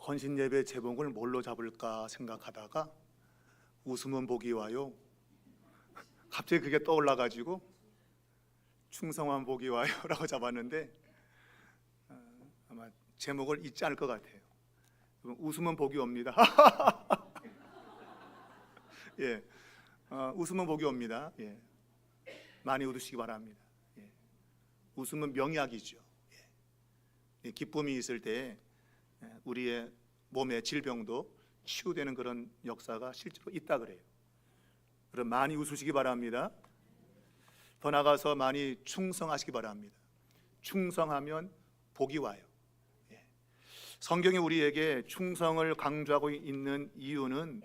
헌신 예배 제목을 뭘로 잡을까 생각하다가 웃으면 복이 와요. 갑자기 그게 떠올라가지고 충성한 복이 와요 라고 잡았는데 아마 제목을 잊지 않을 것 같아요. 웃으면 복이 옵니다. 예, 웃으면 복이 옵니다. 예, 많이 웃으시기 바랍니다. 예, 웃으면 명약이죠. 예, 기쁨이 있을 때 우리의 몸의 질병도 치유되는 그런 역사가 실제로 있다 그래요. 그럼 많이 웃으시기 바랍니다. 더 나아가서 많이 충성하시기 바랍니다. 충성하면 복이 와요. 예. 성경이 우리에게 충성을 강조하고 있는 이유는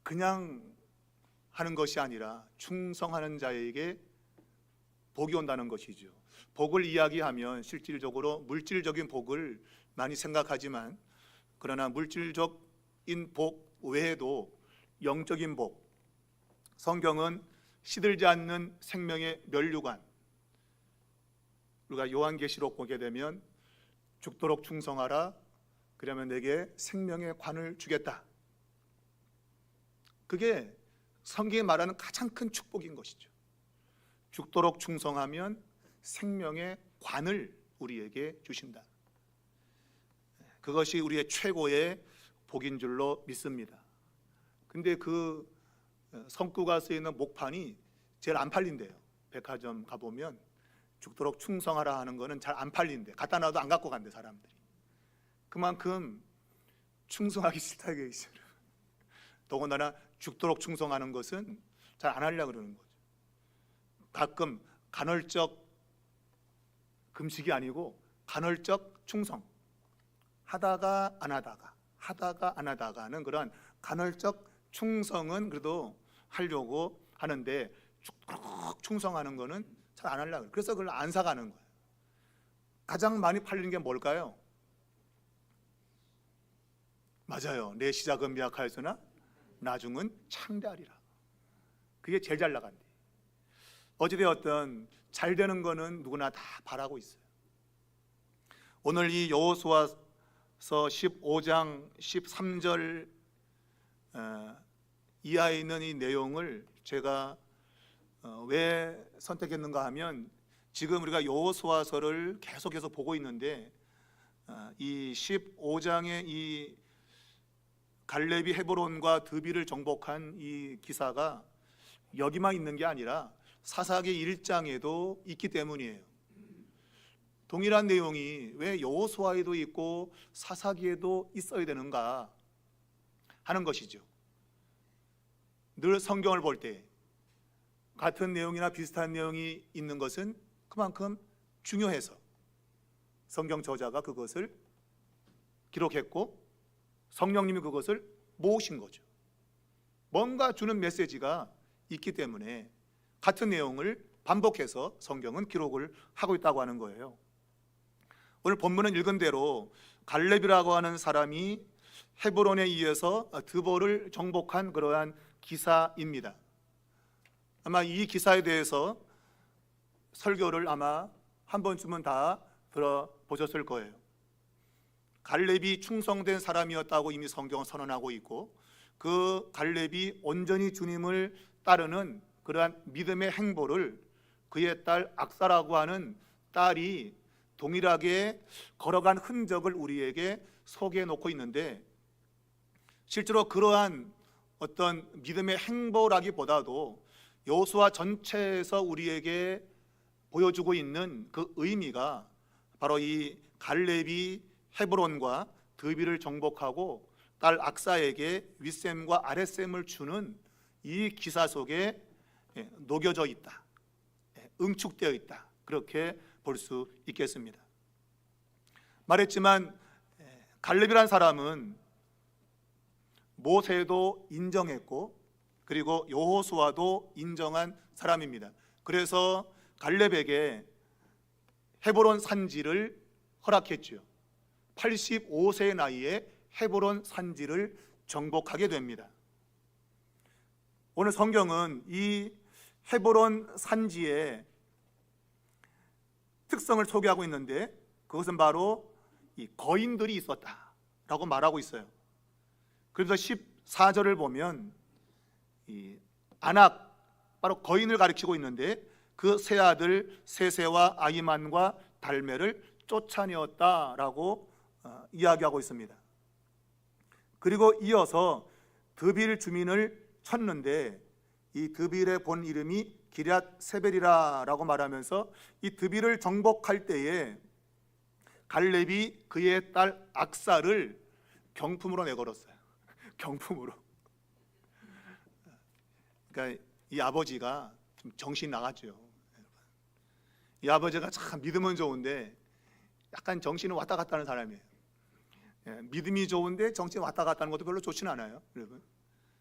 그냥 하는 것이 아니라 충성하는 자에게 복이 온다는 것이죠. 복을 이야기하면 실질적으로 물질적인 복을 많이 생각하지만 그러나 물질적인 복 외에도 영적인 복, 성경은 시들지 않는 생명의 면류관, 우리가 요한계시록 보게 되면 죽도록 충성하라, 그러면 내게 생명의 관을 주겠다. 그게 성경이 말하는 가장 큰 축복인 것이죠. 죽도록 충성하면 생명의 관을 우리에게 주신다. 그것이 우리의 최고의 복인 줄로 믿습니다. 근데 그 성구가 쓰이는 목판이 제일 안 팔린대요. 백화점 가보면 죽도록 충성하라 하는 거는 잘 안 팔린대. 갖다 놔도 안 갖고 간대 사람들이. 그만큼 충성하기 싫다 이게 있어요. 더군다나 죽도록 충성하는 것은 잘 안 하려고 그러는 거죠. 가끔 간헐적 금식이 아니고 간헐적 충성, 하다가 안 하다가 하다가 안 하다가는 그런 간헐적 충성은 그래도 하려고 하는데 죽도록 충성하는 거는 잘 안 하려고 해요. 그래서 그걸 안 사가는 거예요. 가장 많이 팔리는 게 뭘까요? 맞아요. 내 시작은 미약하였으나 나중은 창대하리라. 그게 제일 잘 나간대. 어찌되었든 잘 되는 거는 누구나 다 바라고 있어요. 오늘 이 여호수아서 15장 13절 이하에 있는 이 내용을 제가 왜 선택했는가 하면 지금 우리가 여호수아서를 계속해서 보고 있는데 이 15장의 이 갈렙이 헤브론과 드비를 정복한 이 기사가 여기만 있는 게 아니라 사사기 1장에도 있기 때문이에요. 동일한 내용이 왜 여호수아에도 있고 사사기에도 있어야 되는가 하는 것이죠. 늘 성경을 볼 때 같은 내용이나 비슷한 내용이 있는 것은 그만큼 중요해서 성경 저자가 그것을 기록했고 성령님이 그것을 모으신 거죠. 뭔가 주는 메시지가 있기 때문에 같은 내용을 반복해서 성경은 기록을 하고 있다고 하는 거예요. 오늘 본문은 읽은 대로 갈렙이라고 하는 사람이 헤브론에 의해서 드보를 정복한 그러한 기사입니다. 아마 이 기사에 대해서 설교를 아마 한 번쯤은 다 들어보셨을 거예요. 갈렙이 충성된 사람이었다고 이미 성경은 선언하고 있고 그 갈렙이 온전히 주님을 따르는 그러한 믿음의 행보를 그의 딸 악사라고 하는 딸이 동일하게 걸어간 흔적을 우리에게 소개해 놓고 있는데 실제로 그러한 어떤 믿음의 행보라기보다도 여호수아 전체에서 우리에게 보여주고 있는 그 의미가 바로 이 갈렙이 헤브론과 드비를 정복하고 딸 악사에게 윗셈과 아랫셈을 주는 이 기사 속에 녹여져 있다, 응축되어 있다, 그렇게 볼 수 있겠습니다. 말했지만 갈렙이란 사람은 모세도 인정했고 그리고 여호수아도 인정한 사람입니다. 그래서 갈렙에게 헤브론 산지를 허락했죠. 85세의 나이에 헤브론 산지를 정복하게 됩니다. 오늘 성경은 이 헤브론 산지의 특성을 소개하고 있는데 그것은 바로 이 거인들이 있었다라고 말하고 있어요. 그래서 14절을 보면 이 아낙, 바로 거인을 가리키고 있는데 그 세 아들 세세와 아히만과 달메를 쫓아내었다라고 이야기하고 있습니다. 그리고 이어서 드빌 주민을 쳤는데 이 드빌의 본 이름이 기럇 세벨이라라고 말하면서 이 드빌을 정복할 때에 갈렙이 그의 딸 악사를 경품으로 내걸었어요. 경품으로. 그러니까 이 아버지가 좀 정신 나갔죠. 이 아버지가 참 믿음은 좋은데 약간 정신은 왔다 갔다 하는 사람이에요. 믿음이 좋은데 정신이 왔다 갔다 하는 것도 별로 좋지는 않아요, 여러분.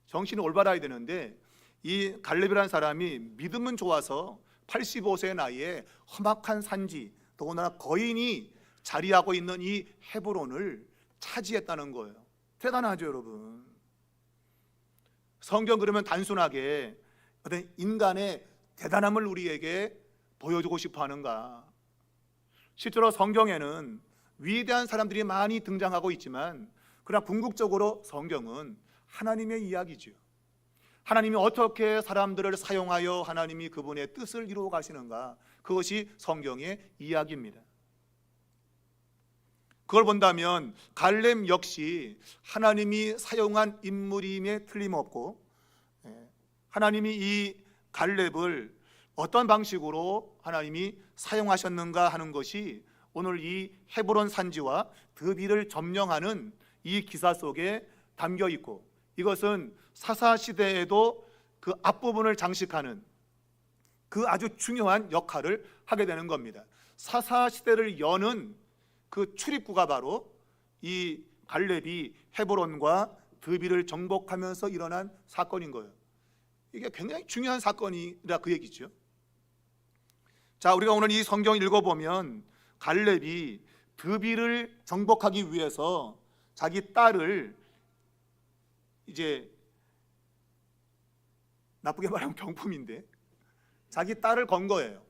정신이 올바라야 되는데 이 갈렙이라는 사람이 믿음은 좋아서 85세 나이에 험악한 산지, 더군다나 거인이 자리하고 있는 이 헤브론을 차지했다는 거예요. 대단하죠, 여러분. 성경 그러면 단순하게 어떤 인간의 대단함을 우리에게 보여주고 싶어 하는가? 실제로 성경에는 위대한 사람들이 많이 등장하고 있지만 그러나 궁극적으로 성경은 하나님의 이야기죠. 하나님이 어떻게 사람들을 사용하여 하나님이 그분의 뜻을 이루어 가시는가, 그것이 성경의 이야기입니다. 그걸 본다면 갈렙 역시 하나님이 사용한 인물임에 틀림없고, 하나님이 이 갈렙을 어떤 방식으로 하나님이 사용하셨는가 하는 것이 오늘 이 헤브론 산지와 드빌을 점령하는 이 기사 속에 담겨 있고, 이것은 사사 시대에도 그 앞부분을 장식하는 그 아주 중요한 역할을 하게 되는 겁니다. 사사 시대를 여는 그 출입구가 바로 이 갈렙이 헤브론과 드빌을 정복하면서 일어난 사건인 거예요. 이게 굉장히 중요한 사건이라 그 얘기죠. 자, 우리가 오늘 이 성경 읽어보면 갈렙이 드빌을 정복하기 위해서 자기 딸을, 이제 나쁘게 말하면 경품인데, 자기 딸을 건 거예요.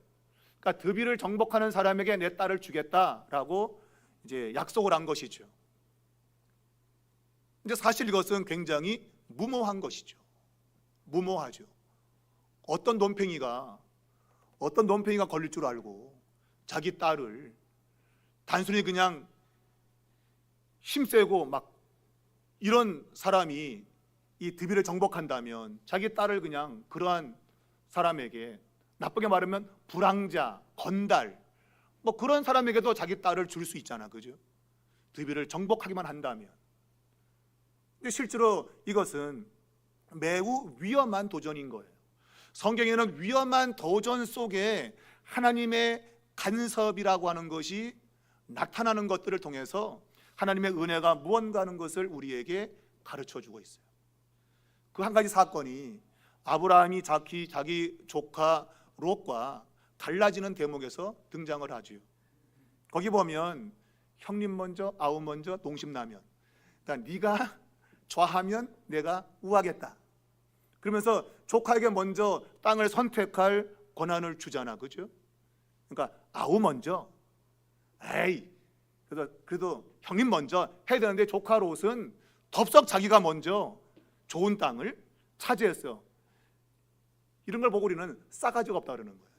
그러니까 드빌을 정복하는 사람에게 내 딸을 주겠다라고 이제 약속을 한 것이죠. 근데 사실 이것은 굉장히 무모한 것이죠. 무모하죠. 어떤 논팽이가 걸릴 줄 알고 자기 딸을 단순히 그냥 힘세고 막 이런 사람이 이 드빌을 정복한다면 자기 딸을 그냥 그러한 사람에게, 나쁘게 말하면 불황자, 건달, 뭐 그런 사람에게도 자기 딸을 줄 수 있잖아, 그죠? 드빌을 정복하기만 한다면. 근데 실제로 이것은 매우 위험한 도전인 거예요. 성경에는 위험한 도전 속에 하나님의 간섭이라고 하는 것이 나타나는 것들을 통해서 하나님의 은혜가 무언가 하는 것을 우리에게 가르쳐 주고 있어요. 그 한 가지 사건이 아브라함이 자기 조카 롯과 달라지는 대목에서 등장을 하죠. 거기 보면 형님 먼저, 아우 먼저, 농심라면. 그러니까 네가 좌하면 내가 우하겠다. 그러면서 조카에게 먼저 땅을 선택할 권한을 주잖아, 그죠? 그러니까 아우 먼저, 에이, 그래도 형님 먼저 해야 되는데 조카 롯은 덥석 자기가 먼저 좋은 땅을 차지했어요. 이런 걸 보고 우리는 싸가지가 없다 그러는 거예요.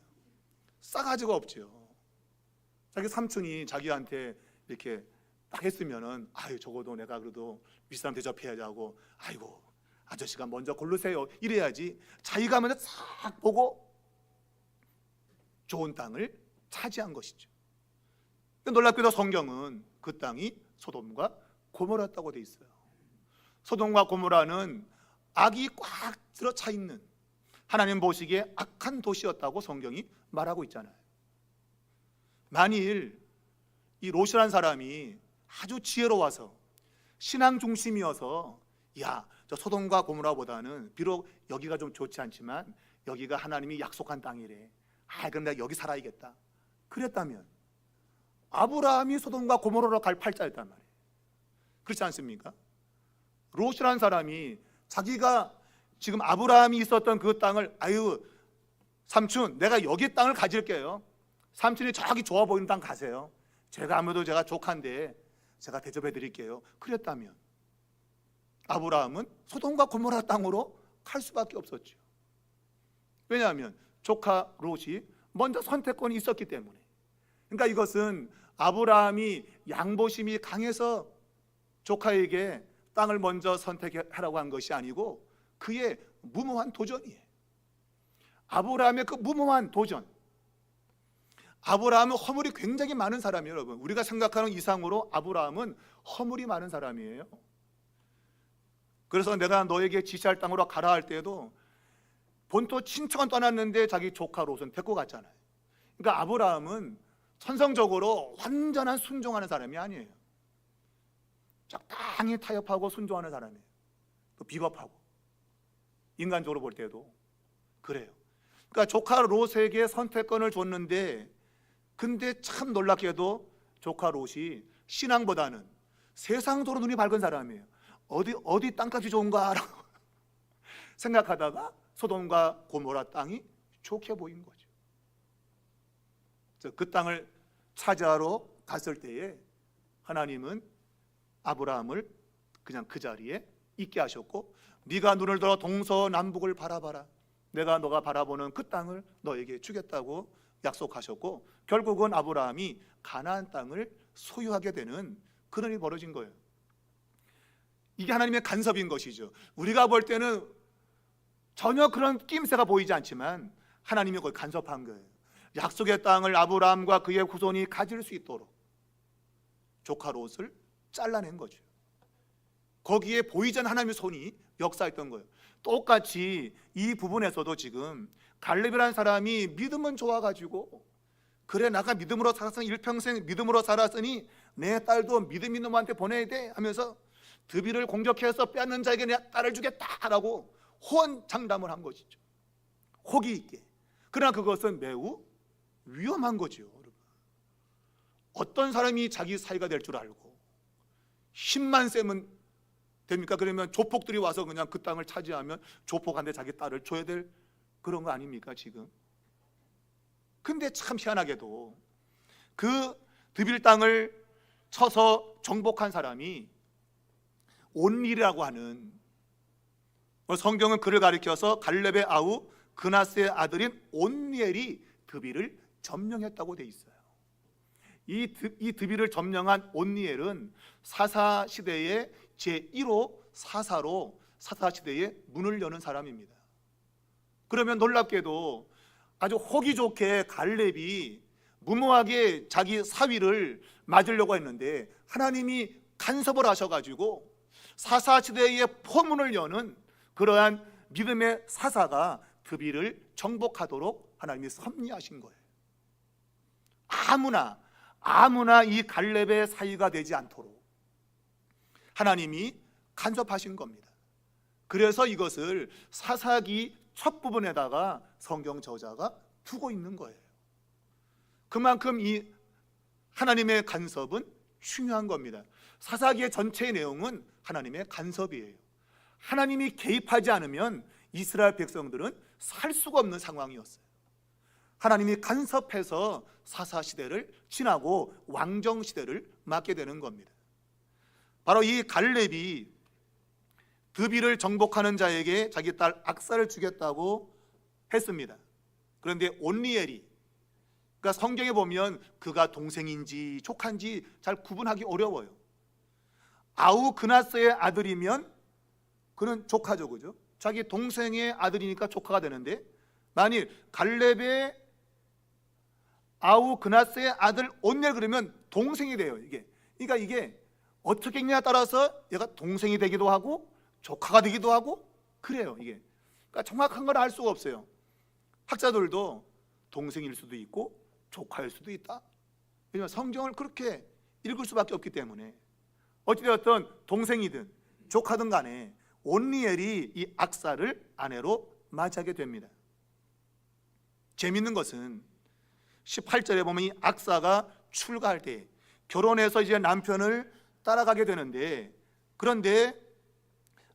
싸가지가 없죠. 자기 삼촌이 자기한테 이렇게 딱 했으면은, 아유, 적어도 내가 그래도 윗사람 대접해야지 하고, 아이고 아저씨가 먼저 고르세요 이래야지. 자기가 먼저 싹 보고 좋은 땅을 차지한 것이죠. 놀랍게도 성경은 그 땅이 소돔과 고모라였다고 돼 있어요. 소돔과 고모라는 악이 꽉 들어차 있는, 하나님 보시기에 악한 도시였다고 성경이 말하고 있잖아요. 만일 이 롯이라는 사람이 아주 지혜로워서 신앙 중심이어서, 야, 저 소돔과 고모라보다는 비록 여기가 좀 좋지 않지만 여기가 하나님이 약속한 땅이래, 그럼 내가 여기 살아야겠다, 그랬다면 아브라함이 소돔과 고모라로 갈 팔자였단 말이에요. 그렇지 않습니까? 롯이라는 사람이 자기가 지금 아브라함이 있었던 그 땅을, 아유 삼촌 내가 여기 땅을 가질게요. 삼촌이 저기 좋아 보이는 땅 가세요. 제가 아무래도 제가 조카인데 제가 대접해 드릴게요. 그랬다면 아브라함은 소돔과 고모라 땅으로 갈 수밖에 없었죠. 왜냐하면 조카 롯이 먼저 선택권이 있었기 때문에. 그러니까 이것은 아브라함이 양보심이 강해서 조카에게 땅을 먼저 선택하라고 한 것이 아니고 그의 무모한 도전이에요. 아브라함의 그 무모한 도전. 아브라함은 허물이 굉장히 많은 사람이에요, 여러분. 우리가 생각하는 이상으로 아브라함은 허물이 많은 사람이에요. 그래서 내가 너에게 지시할 땅으로 가라 할 때에도 본토 친척은 떠났는데 자기 조카 롯은 데리고 갔잖아요. 그러니까 아브라함은 천성적으로 완전한 순종하는 사람이 아니에요. 적당히 타협하고 순종하는 사람이에요. 또 비겁하고 인간적으로 볼 때도 그래요. 그러니까 조카 롯에게 선택권을 줬는데 근데 참 놀랍게도 조카 롯이 신앙보다는 세상적으로 눈이 밝은 사람이에요. 어디 땅값이 좋은가라고 생각하다가 소돔과 고모라 땅이 좋게 보인 거죠. 그 땅을 차지하러 갔을 때에 하나님은 아브라함을 그냥 그 자리에 있게 하셨고 네가 눈을 들어 동서남북을 바라봐라. 내가 너가 바라보는 그 땅을 너에게 주겠다고 약속하셨고 결국은 아브라함이 가나안 땅을 소유하게 되는 그런 일이 벌어진 거예요. 이게 하나님의 간섭인 것이죠. 우리가 볼 때는 전혀 그런 낌새가 보이지 않지만 하나님이 거기 간섭한 거예요. 약속의 땅을 아브라함과 그의 후손이 가질 수 있도록 조카 롯을 잘라낸 거죠. 거기에 보이지 않는 하나님의 손이 역사했던 거예요. 똑같이 이 부분에서도 지금 갈렙이라는 사람이 믿음은 좋아가지고 그래 나가 믿음으로 살았으니 일평생 믿음으로 살았으니 내 딸도 믿음 있는 놈한테 보내야 돼 하면서 드비를 공격해서 빼앗는 자에게 내 딸을 주겠다라고 호언장담을 한 것이죠. 호기 있게. 그러나 그것은 매우 위험한 거죠. 어떤 사람이 자기 사이가 될 줄 알고 힘만 세면 됩니까? 그러면 조폭들이 와서 그냥 그 땅을 차지하면 조폭한테 자기 딸을 줘야 될 그런 거 아닙니까 지금? 근데 참 희한하게도 그 드빌 땅을 쳐서 정복한 사람이 온닐이라고 하는, 성경은 그를 가리켜서 갈렙의 아우 그나스의 아들인 온니엘이 드빌을 점령했다고 돼 있어요. 이 드빌을 점령한 온니엘은 사사시대의 제1호 사사로 사사시대의 문을 여는 사람입니다. 그러면 놀랍게도 아주 호기 좋게 갈렙이 무모하게 자기 사위를 맞으려고 했는데 하나님이 간섭을 하셔가지고 사사시대의 포문을 여는 그러한 믿음의 사사가 드빌을 정복하도록 하나님이 섭리하신 거예요. 아무나 이 갈렙의 사위가 되지 않도록 하나님이 간섭하신 겁니다. 그래서 이것을 사사기 첫 부분에다가 성경 저자가 두고 있는 거예요. 그만큼 이 하나님의 간섭은 중요한 겁니다. 사사기의 전체의 내용은 하나님의 간섭이에요. 하나님이 개입하지 않으면 이스라엘 백성들은 살 수가 없는 상황이었어요. 하나님이 간섭해서 사사시대를 지나고 왕정시대를 맞게 되는 겁니다. 바로 이 갈렙이 드빌을 정복하는 자에게 자기 딸 악사를 주겠다고 했습니다. 그런데 온니엘이, 그러니까 성경에 보면 그가 동생인지 조카인지 잘 구분하기 어려워요. 아우 그나스의 아들이면 그는 조카죠, 그죠? 자기 동생의 아들이니까 조카가 되는데 만일 갈렙의 아우 그나스의 아들 온니엘 그러면 동생이 돼요. 그러니까 이게 어떻게 읽냐에 따라서 얘가 동생이 되기도 하고 조카가 되기도 하고 그래요. 그러니까 정확한 걸 알 수가 없어요. 학자들도 동생일 수도 있고 조카일 수도 있다. 왜냐하면 성경을 그렇게 읽을 수밖에 없기 때문에 어찌되었든 동생이든 조카든 간에 온니엘이 이 악사를 아내로 맞이하게 됩니다. 재밌는 것은 18절에 보면 이 악사가 출가할 때 결혼해서 이제 남편을 따라가게 되는데, 그런데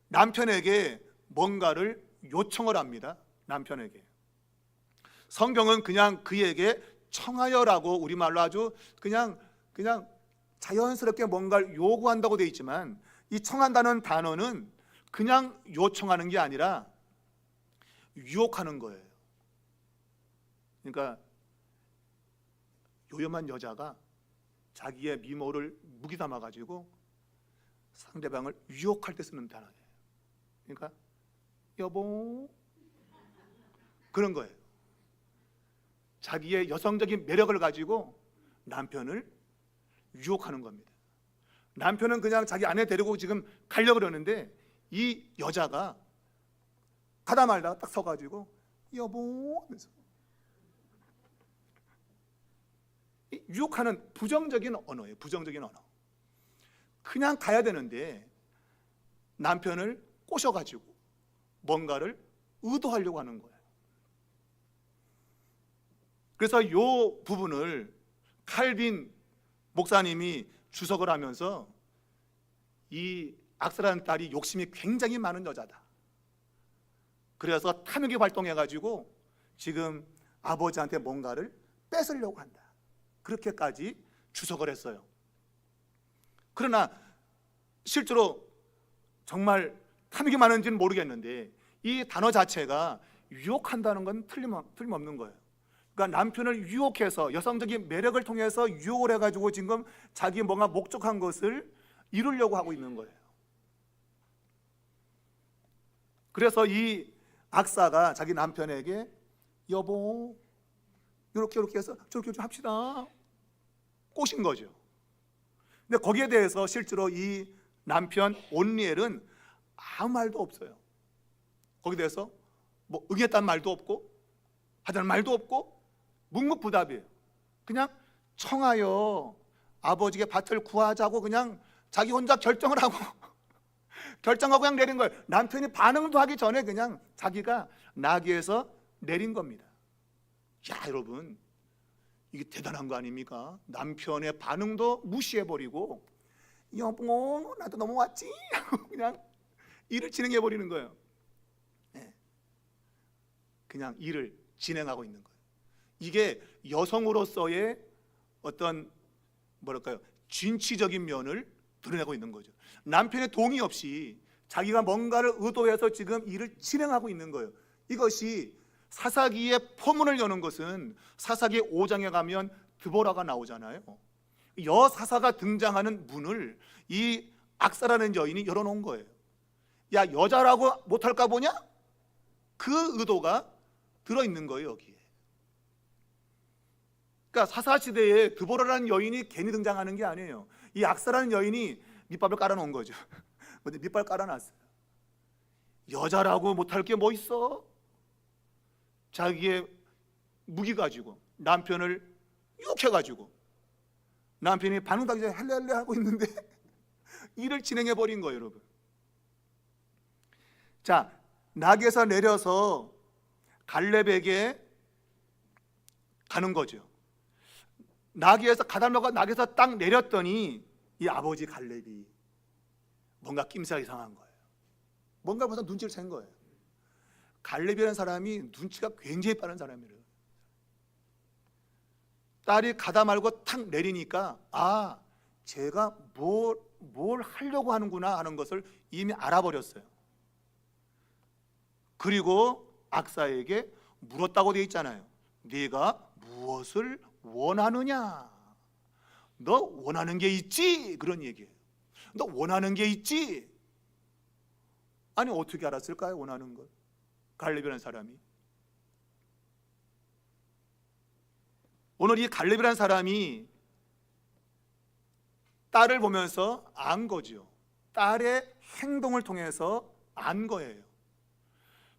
남편에게 뭔가를 요청을 합니다. 남편에게. 성경은 그냥 그에게 청하여라고 우리말로 아주 그냥 자연스럽게 뭔가를 요구한다고 되어 있지만 이 청한다는 단어는 그냥 요청하는 게 아니라 유혹하는 거예요. 그러니까 요염한 여자가 자기의 미모를 무기 삼아 가지고 상대방을 유혹할 때 쓰는 단어예요. 그러니까 여보 그런 거예요. 자기의 여성적인 매력을 가지고 남편을 유혹하는 겁니다. 남편은 그냥 자기 아내 데리고 지금 가려고 그러는데 이 여자가 가다 말다가 딱 서가지고 여보 하면서 유혹하는 부정적인 언어예요. 부정적인 언어. 그냥 가야 되는데 남편을 꼬셔가지고 뭔가를 의도하려고 하는 거예요. 그래서 이 부분을 칼빈 목사님이 주석을 하면서 이 악사라는 딸이 욕심이 굉장히 많은 여자다. 그래서 탐욕이 발동해가지고 지금 아버지한테 뭔가를 뺏으려고 한다. 그렇게까지 주석을 했어요. 그러나 실제로 정말 탐욕이 많은지는 모르겠는데 이 단어 자체가 유혹한다는 건 틀림없는 거예요. 그러니까 남편을 유혹해서 여성적인 매력을 통해서 유혹을 해가지고 지금 자기 뭔가 목적한 것을 이루려고 하고 있는 거예요. 그래서 이 악사가 자기 남편에게 여보 이렇게 해서 저렇게 좀 합시다 꼬신 거죠. 근데 거기에 대해서 실제로 이 남편 온리엘은 아무 말도 없어요. 거기에 대해서 뭐 응했다는 말도 없고 하자는 말도 없고 묵묵부답이에요. 그냥 청하여 아버지에게 밭을 구하자고 그냥 자기 혼자 결정을 하고 결정하고 그냥 내린 거예요. 남편이 반응도 하기 전에 그냥 자기가 나귀에서 내린 겁니다. 야 여러분 이게 대단한 거 아닙니까? 남편의 반응도 무시해버리고 여보 나도 넘어왔지 하고 그냥 일을 진행해버리는 거예요. 네. 그냥 일을 진행하고 있는 거예요. 이게 여성으로서의 어떤 뭐랄까요 진취적인 면을 드러내고 있는 거죠. 남편의 동의 없이 자기가 뭔가를 의도해서 지금 일을 진행하고 있는 거예요. 이것이 사사기의 포문을 여는 것은 사사기 5장에 가면 드보라가 나오잖아요. 여사사가 등장하는 문을 이 악사라는 여인이 열어놓은 거예요. 야 여자라고 못할까 보냐? 그 의도가 들어있는 거예요 여기에. 그러니까 사사시대에 드보라라는 여인이 괜히 등장하는 게 아니에요. 이 악사라는 여인이 밑밥을 깔아놓은 거죠. 밑밥 깔아놨어요. 여자라고 못할 게 뭐 있어? 자기의 무기 가지고 남편을 유혹해가지고 남편이 반응하기 전에 할래할래 하고 있는데 일을 진행해버린 거예요 여러분. 자 낙에서 내려서 갈렙에게 가는 거죠. 낙에서 가달라고 낙에서 딱 내렸더니 이 아버지 갈렙이 뭔가 낌새가 이상한 거예요. 뭔가 벌써 눈치를 챈 거예요. 갈렙이라는 사람이 눈치가 굉장히 빠른 사람이에요. 딸이 가다 말고 탁 내리니까 아 제가 뭘 하려고 하는구나 하는 것을 이미 알아버렸어요. 그리고 악사에게 물었다고 되어 있잖아요. 네가 무엇을 원하느냐? 너 원하는 게 있지? 그런 얘기예요. 너 원하는 게 있지? 아니 어떻게 알았을까요? 원하는 걸. 갈렙이라는 사람이. 오늘 이 갈렙이라는 사람이 딸을 보면서 안 거죠. 딸의 행동을 통해서 안 거예요.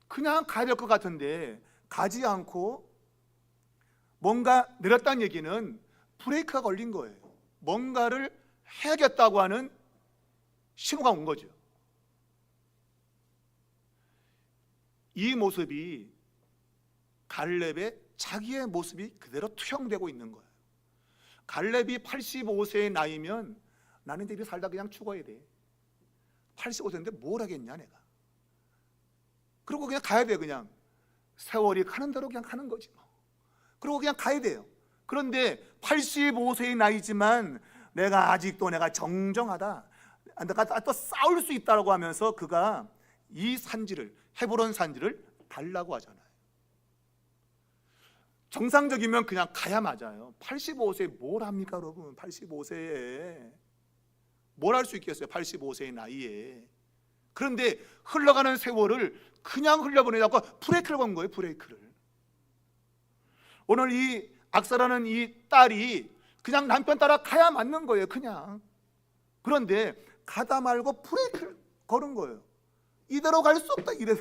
그냥 가야 될 것 같은데 가지 않고 뭔가 내렸다는 얘기는 브레이크가 걸린 거예요. 뭔가를 해야겠다고 하는 신호가 온 거죠. 이 모습이 갈렙의 자기의 모습이 그대로 투영되고 있는 거예요. 갈렙이 85세의 나이면 나는 이제 살다 그냥 죽어야 돼. 85세인데 뭘 하겠냐 내가. 그리고 그냥 가야 돼. 그냥 세월이 가는 대로 그냥 가는 거지 뭐. 그리고 그냥 가야 돼요. 그런데 85세의 나이지만 내가 아직도 내가 정정하다, 내가 또 싸울 수 있다고 하면서 그가 이 산지를, 헤브론 산지를 달라고 하잖아요. 정상적이면 그냥 가야 맞아요. 85세에 뭘 합니까 여러분? 85세에 뭘 할 수 있겠어요? 85세의 나이에. 그런데 흘러가는 세월을 그냥 흘려보내자고 브레이크를 건 거예요. 브레이크를. 오늘 이 악사라는 이 딸이 그냥 남편 따라 가야 맞는 거예요. 그냥. 그런데 가다 말고 브레이크를 거는 거예요. 이대로 갈 수 없다. 이래.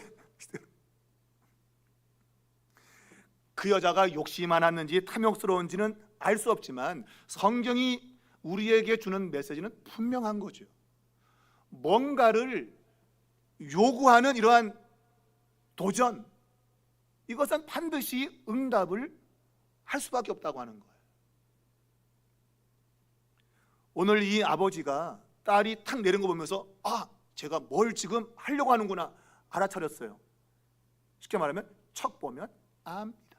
그 여자가 욕심이 많았는지 탐욕스러운지는 알 수 없지만 성경이 우리에게 주는 메시지는 분명한 거죠. 뭔가를 요구하는 이러한 도전, 이것은 반드시 응답을 할 수밖에 없다고 하는 거예요. 오늘 이 아버지가 딸이 탁 내린 거 보면서 제가 뭘 지금 하려고 하는구나 알아차렸어요. 쉽게 말하면 척 보면 압니다.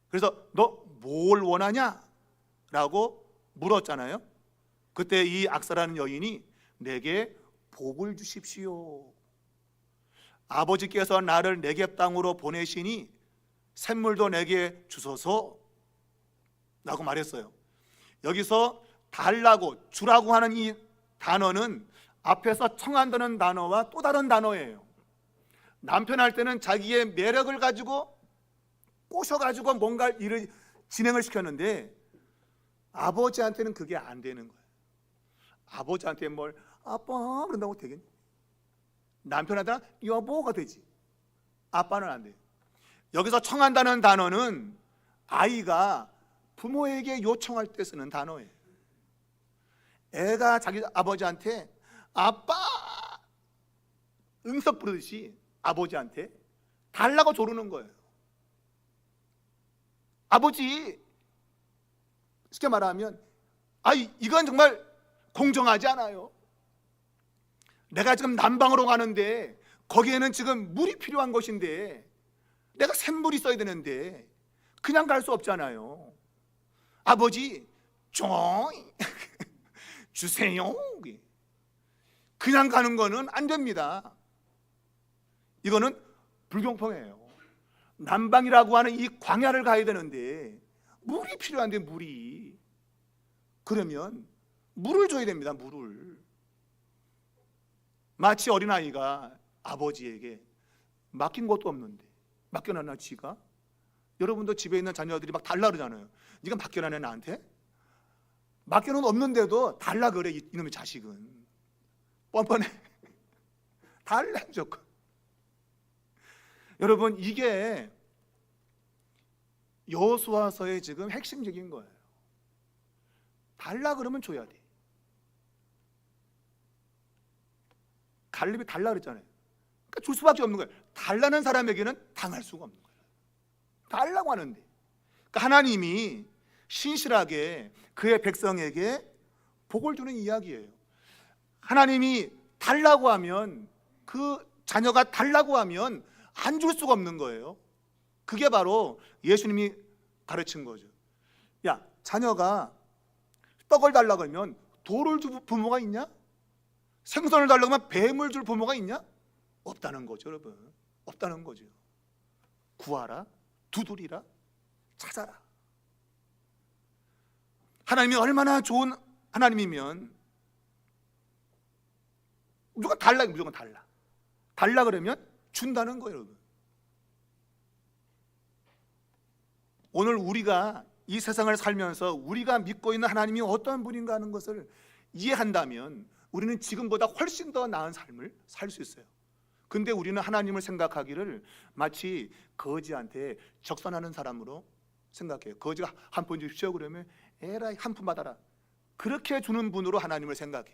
그래서 너 뭘 원하냐? 라고 물었잖아요. 그때 이 악사라는 여인이 내게 복을 주십시오. 아버지께서 나를 네겝 땅으로 보내시니 샘물도 내게 주소서 라고 말했어요. 여기서 달라고, 주라고 하는 이 단어는 앞에서 청한다는 단어와 또 다른 단어예요. 남편 할 때는 자기의 매력을 가지고 꼬셔가지고 뭔가 일을 진행을 시켰는데 아버지한테는 그게 안 되는 거예요. 아버지한테 뭘 아빠 그런다고 되겠니? 남편한테는 여보가 되지. 아빠는 안 돼요. 여기서 청한다는 단어는 아이가 부모에게 요청할 때 쓰는 단어예요. 애가 자기 아버지한테 아빠 응석 부르듯이 아버지한테 달라고 조르는 거예요. 아버지, 쉽게 말하면 이건 정말 공정하지 않아요. 내가 지금 남방으로 가는데 거기에는 지금 물이 필요한 것인데 내가 샘물이 있어야 되는데 그냥 갈 수 없잖아요. 아버지 좀 주세요. 그냥 가는 거는 안 됩니다. 이거는 불공평해요. 남방이라고 하는 이 광야를 가야 되는데 물이 필요한데 물이, 그러면 물을 줘야 됩니다. 물을. 마치 어린아이가 아버지에게 맡긴 것도 없는데 맡겨놨나 지가? 여러분도 집에 있는 자녀들이 막 달라 그러잖아요. 네가 맡겨놨네 나한테? 맡겨놓은 없는데도 달라 그래. 이놈의 자식은 뻔뻔해. 달래 무조건. 여러분, 이게 여호수아서의 지금 핵심적인 거예요. 달라 그러면 줘야 돼. 갈렙이 달라 그랬잖아요. 그러니까 줄 수밖에 없는 거예요. 달라는 사람에게는 당할 수가 없는 거예요. 달라고 하는데, 그러니까 하나님이 신실하게 그의 백성에게 복을 주는 이야기예요. 하나님이 달라고 하면, 그 자녀가 달라고 하면 안 줄 수가 없는 거예요. 그게 바로 예수님이 가르친 거죠. 야, 자녀가 떡을 달라고 그러면 돌을 줄 부모가 있냐? 생선을 달라고 하면 뱀을 줄 부모가 있냐? 없다는 거죠, 여러분. 없다는 거죠. 구하라, 두드리라, 찾아라. 하나님이 얼마나 좋은 하나님이면 무조건 달라, 무조건 달라. 달라 그러면 준다는 거예요, 여러분. 오늘 우리가 이 세상을 살면서 우리가 믿고 있는 하나님이 어떤 분인가 하는 것을 이해한다면 우리는 지금보다 훨씬 더 나은 삶을 살 수 있어요. 근데 우리는 하나님을 생각하기를 마치 거지한테 적선하는 사람으로 생각해요. 거지가 한 푼 주십시오 그러면 에라이 한 푼 받아라. 그렇게 주는 분으로 하나님을 생각해.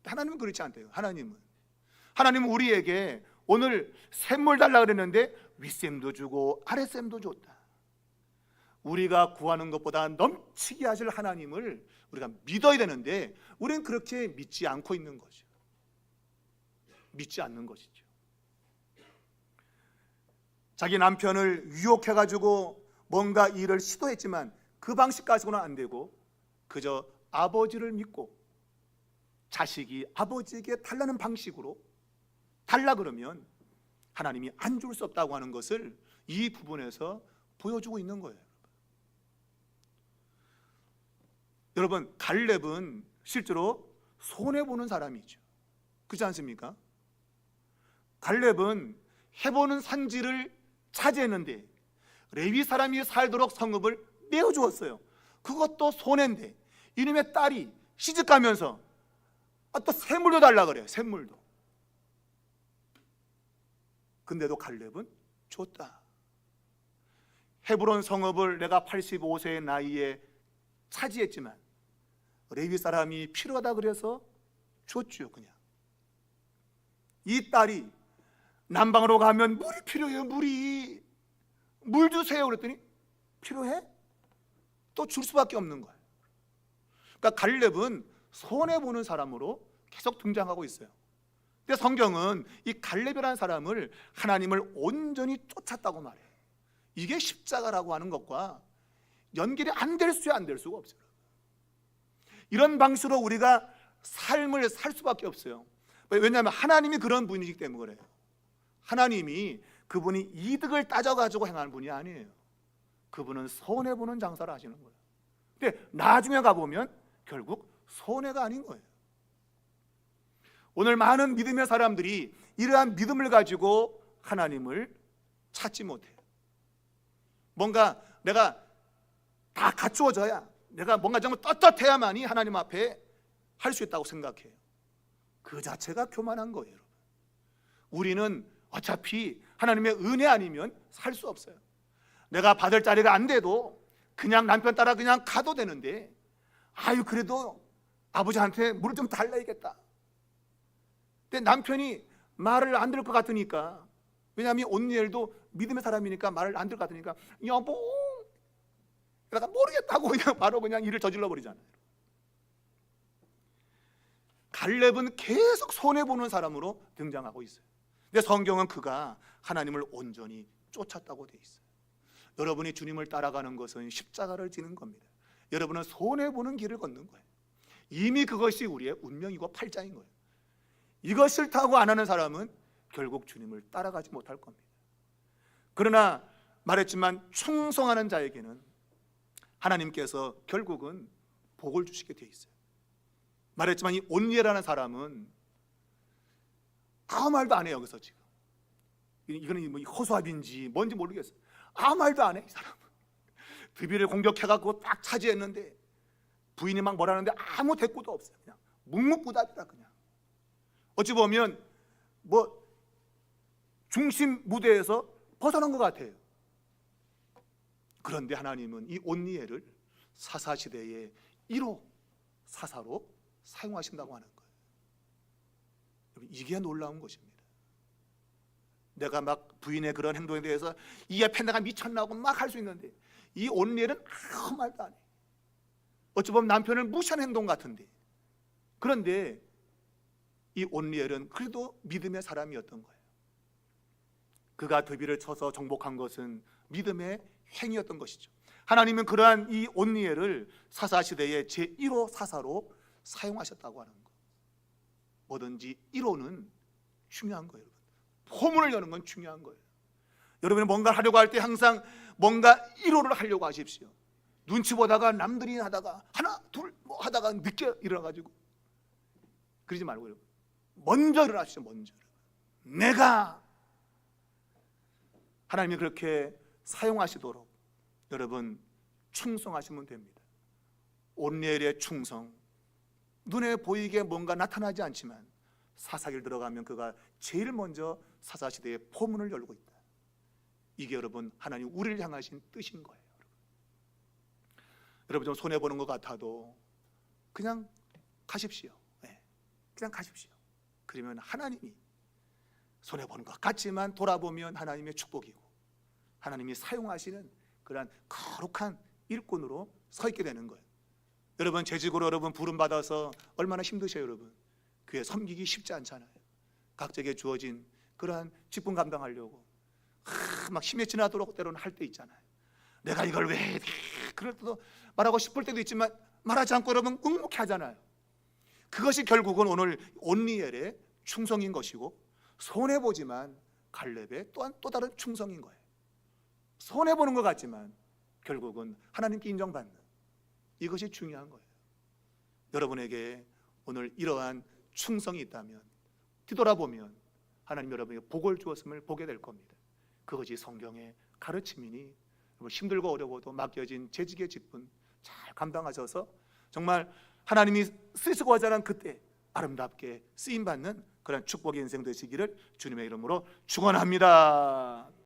하나님은 그렇지 않대요. 하나님은 우리에게 오늘 샘물 달라 그랬는데 윗샘도 주고 아랫샘도 줬다. 우리가 구하는 것보다 넘치게 하실 하나님을 우리가 믿어야 되는데 우리는 그렇게 믿지 않고 있는 거죠. 믿지 않는 것이죠. 자기 남편을 유혹해가지고 뭔가 일을 시도했지만 그 방식 가지고는 안 되고 그저 아버지를 믿고 자식이 아버지에게 달라는 방식으로 달라 그러면 하나님이 안 줄 수 없다고 하는 것을 이 부분에서 보여주고 있는 거예요. 여러분, 갈렙은 실제로 손해보는 사람이죠. 그렇지 않습니까? 갈렙은 해보는 산지를 차지했는데 레위 사람이 살도록 성읍을 내어주었어요. 그것도 손해인데 이놈의 딸이 시집가면서 또 샘물도 달라 그래요. 샘물도. 근데도 갈렙은 줬다. 헤브론 성읍을 내가 85세의 나이에 차지했지만 레위 사람이 필요하다 그래서 줬죠. 그냥 이 딸이 남방으로 가면 물이 필요해요. 물 주세요 그랬더니 필요해? 또 줄 수밖에 없는 거예요. 그러니까 갈렙은 손해보는 사람으로 계속 등장하고 있어요. 근데 성경은 이 갈렙이라는 사람을 하나님을 온전히 쫓았다고 말해요. 이게 십자가라고 하는 것과 연결이 안 될 수가 없어요. 이런 방식으로 우리가 삶을 살 수밖에 없어요. 왜냐하면 하나님이 그런 분이기 때문에 그래요. 하나님이 그분이 이득을 따져가지고 행하는 분이 아니에요. 그분은 손해보는 장사를 하시는 거예요. 근데 나중에 가보면 결국 손해가 아닌 거예요. 오늘 많은 믿음의 사람들이 이러한 믿음을 가지고 하나님을 찾지 못해요. 뭔가 내가 다 갖추어져야, 내가 뭔가 정말 떳떳해야만이 하나님 앞에 할 수 있다고 생각해요. 그 자체가 교만한 거예요. 여러분. 우리는 어차피 하나님의 은혜 아니면 살 수 없어요. 내가 받을 자리가 안 돼도 그냥 남편 따라 그냥 가도 되는데, 그래도 아버지한테 물을 좀 달라야겠다. 근데 남편이 말을 안 들을 것 같으니까, 왜냐하면 온니엘도 믿음의 사람이니까 말을 안 들을 것 같으니까 여보, 내가 모르겠다고 그냥 바로 그냥 일을 저질러 버리잖아요. 갈렙은 계속 손해보는 사람으로 등장하고 있어요. 근데 성경은 그가 하나님을 온전히 쫓았다고 돼 있어요. 여러분이 주님을 따라가는 것은 십자가를 지는 겁니다. 여러분은 손해보는 길을 걷는 거예요. 이미 그것이 우리의 운명이고 팔자인 거예요. 이것 싫다고 안 하는 사람은 결국 주님을 따라가지 못할 겁니다. 그러나 말했지만 충성하는 자에게는 하나님께서 결국은 복을 주시게 돼 있어요. 말했지만 이 온니엘이라는 사람은 아무 말도 안 해요. 여기서 지금 이거는 뭐 허수아비인지 뭔지 모르겠어요. 아무 말도 안 해. 이 사람은 드비를 공격해갖고 딱 차지했는데 부인이 막 뭐라는데 아무 대꾸도 없어요. 그냥 묵묵부답이다. 그냥 어찌 보면 뭐 중심 무대에서 벗어난 것 같아요. 그런데 하나님은 이 온니엘을 사사시대의 1호 사사로 사용하신다고 하는 거예요. 이게 놀라운 것입니다. 내가 막 부인의 그런 행동에 대해서 이 앞에 내가 미쳤나고 막 할 수 있는데 이 온니엘은 아무 말도 안 해. 어찌 보면 남편을 무시하는 행동 같은데, 그런데 이 온니엘은 그래도 믿음의 사람이었던 거예요. 그가 드비를 쳐서 정복한 것은 믿음의 행위였던 것이죠. 하나님은 그러한 이 온니엘을 사사시대의 제1호 사사로 사용하셨다고 하는 거. 뭐든지 1호는 중요한 거예요. 포문을 여는 건 중요한 거예요. 여러분이 뭔가 하려고 할 때 항상 뭔가 1호를 하려고 하십시오. 눈치 보다가 남들이 하다가 하나 둘 뭐 하다가 늦게 일어나가지고 그러지 말고 여러분, 먼저 일어나시죠. 먼저 내가 하나님이 그렇게 사용하시도록 여러분 충성하시면 됩니다. 온니엘의 충성, 눈에 보이게 뭔가 나타나지 않지만 사사기를 들어가면 그가 제일 먼저 사사시대의 포문을 열고 있다. 이게 여러분 하나님 우리를 향하신 뜻인 거예요. 여러분 좀 손해보는 것 같아도 그냥 가십시오. 그냥 가십시오. 그러면 하나님이 손해보는 것 같지만 돌아보면 하나님의 축복이고 하나님이 사용하시는 그러한 거룩한 일꾼으로 서 있게 되는 거예요. 여러분 재직으로 여러분 부름받아서 얼마나 힘드셔요. 여러분 교회 섬기기 쉽지 않잖아요. 각자에게 주어진 그러한 직분 감당하려고 막 힘에 지나도록 때로는 할 때 있잖아요. 내가 이걸 왜 그럴 때도 말하고 싶을 때도 있지만 말하지 않고 여러분 묵묵히 하잖아요. 그것이 결국은 오늘 온니엘의 충성인 것이고, 손해보지만 갈렙의 또한 또 다른 충성인 거예요. 손해보는 것 같지만 결국은 하나님께 인정받는, 이것이 중요한 거예요. 여러분에게 오늘 이러한 충성이 있다면 뒤돌아보면 하나님 여러분에게 복을 주었음을 보게 될 겁니다. 그것이 성경의 가르침이니 힘들고 어려워도 맡겨진 재직의 직분 잘 감당하셔서 정말 하나님이 쓰시고자 하는 그때 아름답게 쓰임받는 그런 축복의 인생 되시기를 주님의 이름으로 축원합니다.